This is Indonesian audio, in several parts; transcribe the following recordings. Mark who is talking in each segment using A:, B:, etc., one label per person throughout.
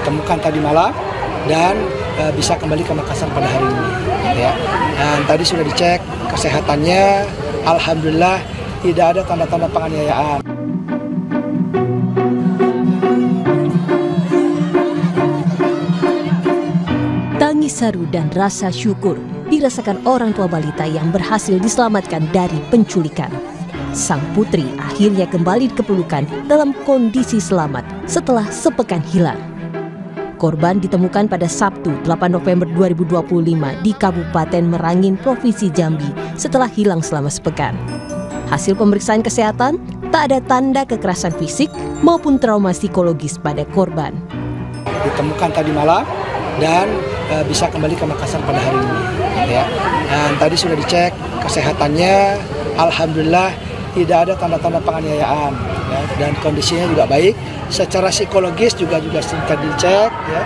A: ditemukan tadi malam dan bisa kembali ke Makassar pada hari ini. Ya. Dan tadi sudah dicek kesehatannya, alhamdulillah tidak ada tanda-tanda penganiayaan.
B: Tangis haru dan rasa syukur dirasakan orang tua balita yang berhasil diselamatkan dari penculikan. Sang putri akhirnya kembali dikepelukan dalam kondisi selamat setelah sepekan hilang. Korban ditemukan pada Sabtu 8 November 2025 di Kabupaten Merangin, Provinsi Jambi setelah hilang selama sepekan. Hasil pemeriksaan kesehatan, tak ada tanda kekerasan fisik maupun trauma psikologis pada korban.
A: Ditemukan tadi malam dan bisa kembali ke Makassar pada hari ini. Ya. Dan tadi sudah dicek kesehatannya, alhamdulillah tidak ada tanda-tanda penganiayaan, ya, dan kondisinya juga baik. Secara psikologis juga sudah dicek, ya.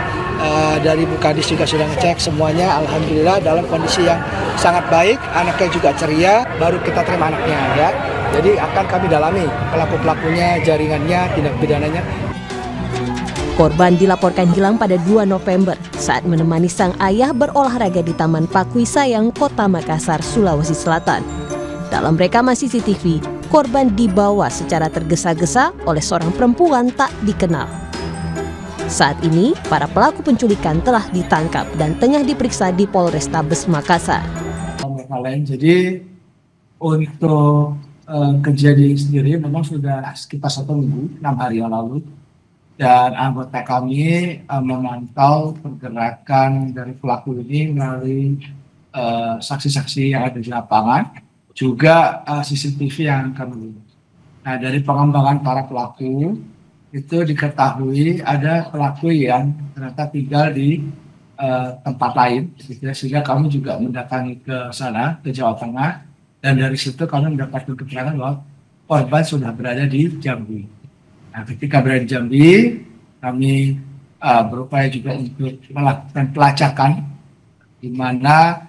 A: Dari Bu Kadis juga sudah ngecek semuanya, alhamdulillah dalam kondisi yang sangat baik. Anaknya juga ceria, baru kita terima anaknya, ya. Jadi akan kami dalami pelaku-pelakunya, jaringannya, tindak pidananya.
B: Korban dilaporkan hilang pada 2 November saat menemani sang ayah berolahraga di Taman Pakui Sayang, Kota Makassar, Sulawesi Selatan. Dalam rekaman CCTV, korban dibawa secara tergesa-gesa oleh seorang perempuan tak dikenal. Saat ini, para pelaku penculikan telah ditangkap dan tengah diperiksa di Polrestabes Makassar.
C: Jadi untuk kejadian sendiri memang sudah sekitar 1 minggu, 6 hari yang lalu. Dan anggota kami memantau pergerakan dari pelaku ini melalui saksi-saksi yang ada di lapangan, juga CCTV yang kami lihat. Nah, dari pengembangan para pelaku itu diketahui ada pelaku yang ternyata tinggal di tempat lain, sehingga kami juga mendatangi ke sana, ke Jawa Tengah, dan dari situ kami mendapatkan keterangan bahwa korban sudah berada di Jambi. Nah, ketika berada di Jambi, kami berupaya juga untuk melakukan pelacakan, di mana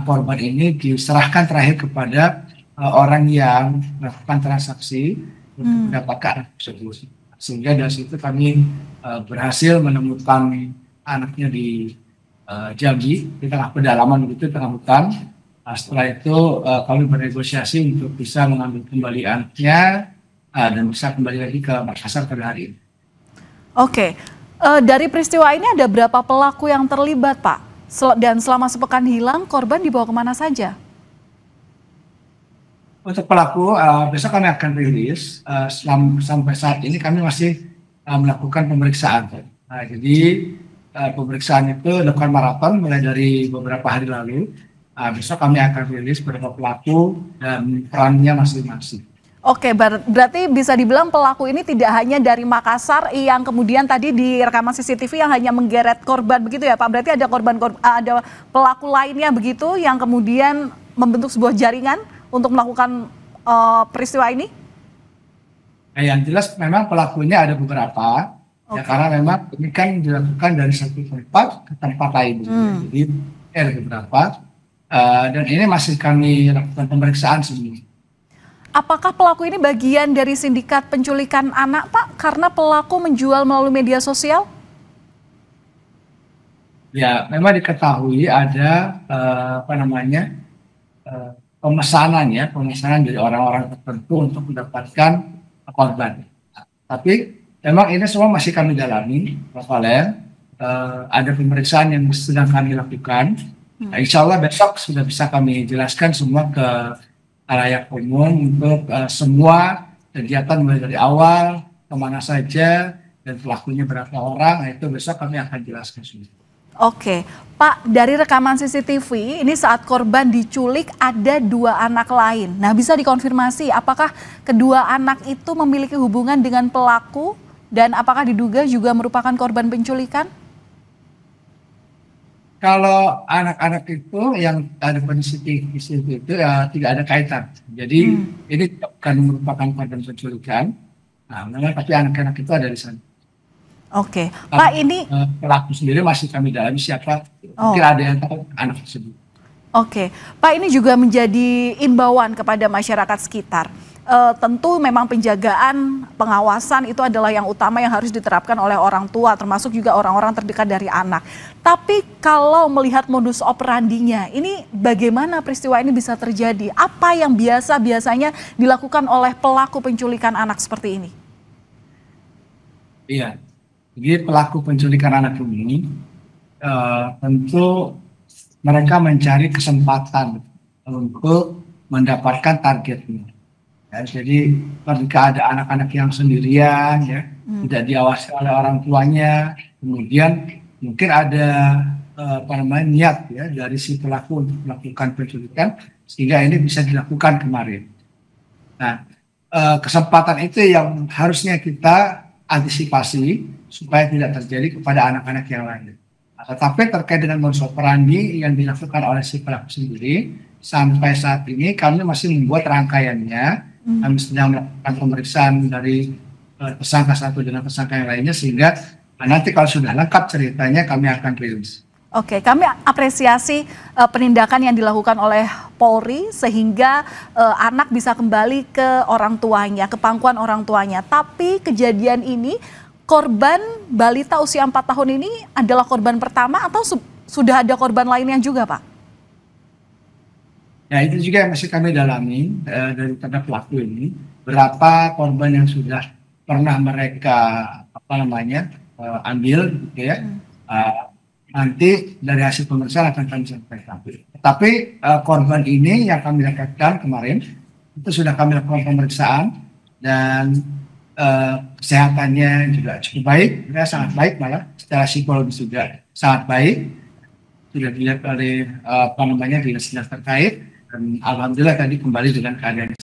C: korban ini diserahkan terakhir kepada orang yang melakukan transaksi untuk mendapatkan anak tersebut. Sehingga dari situ kami berhasil menemukan anaknya di Jambi, di tengah pedalaman begitu, tengah hutan. Setelah itu kami bernegosiasi untuk bisa mengambil kembali anaknya dan bisa kembali lagi ke Makassar pada hari ini.
D: Oke, dari peristiwa ini ada berapa pelaku yang terlibat, Pak? Dan selama sepekan hilang, korban dibawa kemana saja?
C: Untuk pelaku, besok kami akan rilis. Sampai saat ini kami masih melakukan pemeriksaan. Jadi pemeriksaan itu dilakukan maraton mulai dari beberapa hari lalu. Besok kami akan rilis beberapa pelaku dan perannya masing-masing.
D: Oke, berarti bisa dibilang pelaku ini tidak hanya dari Makassar yang kemudian tadi di rekaman CCTV yang hanya menggeret korban begitu ya Pak? Berarti ada ada pelaku lainnya begitu yang kemudian membentuk sebuah jaringan untuk melakukan peristiwa ini?
C: Nah, yang jelas memang pelakunya ada beberapa, ya, karena memang ini kan dilakukan dari satu tempat ke tempat lain. Jadi ada beberapa, dan ini masih kami lakukan pemeriksaan semua.
D: Apakah pelaku ini bagian dari sindikat penculikan anak, Pak? Karena pelaku menjual melalui media sosial?
C: Ya, memang diketahui ada pemesanan dari orang-orang tertentu untuk mendapatkan korban. Tapi memang ini semua masih kami dalami, Pak Valen. Ada pemeriksaan yang sedang kami lakukan. Nah, insya Allah besok sudah bisa kami jelaskan semua ke halayak umum untuk semua kegiatan mulai dari awal, kemana saja, dan pelakunya berapa orang, nah itu besok kami akan jelaskan semua.
D: Oke, Pak, dari rekaman CCTV ini saat korban diculik ada 2 anak lain. Nah, bisa dikonfirmasi apakah kedua anak itu memiliki hubungan dengan pelaku dan apakah diduga juga merupakan korban penculikan?
C: Kalau anak-anak itu yang ada kondisi itu ya tidak ada kaitan. Jadi ini bukan merupakan korban penculikan. Nah, memang tapi anak-anak itu ada di sana.
D: Oke, Pak, ini
C: pelaku sendiri masih kami dalami siapa. Mungkin ada yang tahu anak tersebut.
D: Oke, Pak, ini juga menjadi imbauan kepada masyarakat sekitar. tentu memang penjagaan, pengawasan itu adalah yang utama yang harus diterapkan oleh orang tua, termasuk juga orang-orang terdekat dari anak. Tapi kalau melihat modus operandinya, ini bagaimana peristiwa ini bisa terjadi? Apa yang biasanya dilakukan oleh pelaku penculikan anak seperti ini?
C: Iya, jadi pelaku penculikan anak ini tentu mereka mencari kesempatan untuk mendapatkan targetnya. Ya, jadi ketika ada anak-anak yang sendirian, ya, tidak diawasi oleh orang tuanya, kemudian mungkin ada niat ya dari si pelaku untuk melakukan penculikan, sehingga ini bisa dilakukan kemarin. Nah, kesempatan itu yang harusnya kita antisipasi supaya tidak terjadi kepada anak-anak yang lain. Tetapi terkait dengan modus operandi yang dilakukan oleh si pelaku sendiri, sampai saat ini kami masih membuat rangkaiannya. Kami sedang melakukan pemeriksaan dari tersangka satu dengan tersangka yang lainnya, sehingga nanti kalau sudah lengkap ceritanya kami akan rilis.
D: Oke, kami apresiasi penindakan yang dilakukan oleh Polri sehingga anak bisa kembali ke orang tuanya, ke pangkuan orang tuanya. Tapi kejadian ini, korban balita usia 4 tahun ini adalah korban pertama atau sudah ada korban lainnya juga, Pak?
C: Ya, itu juga yang masih kami dalami dari pelaku ini, berapa korban yang sudah pernah mereka ambil, gitu ya. Nanti dari hasil pemeriksaan akan kami sampaikan. Tapi korban ini yang kami dapatkan kemarin itu sudah kami lakukan pemeriksaan dan kesehatannya juga cukup baik, ya, sangat baik, malah secara psikologis juga sangat baik. Sudah dilihat oleh dinas-dinas terkait, dan alhamdulillah tadi kembali dengan keadaan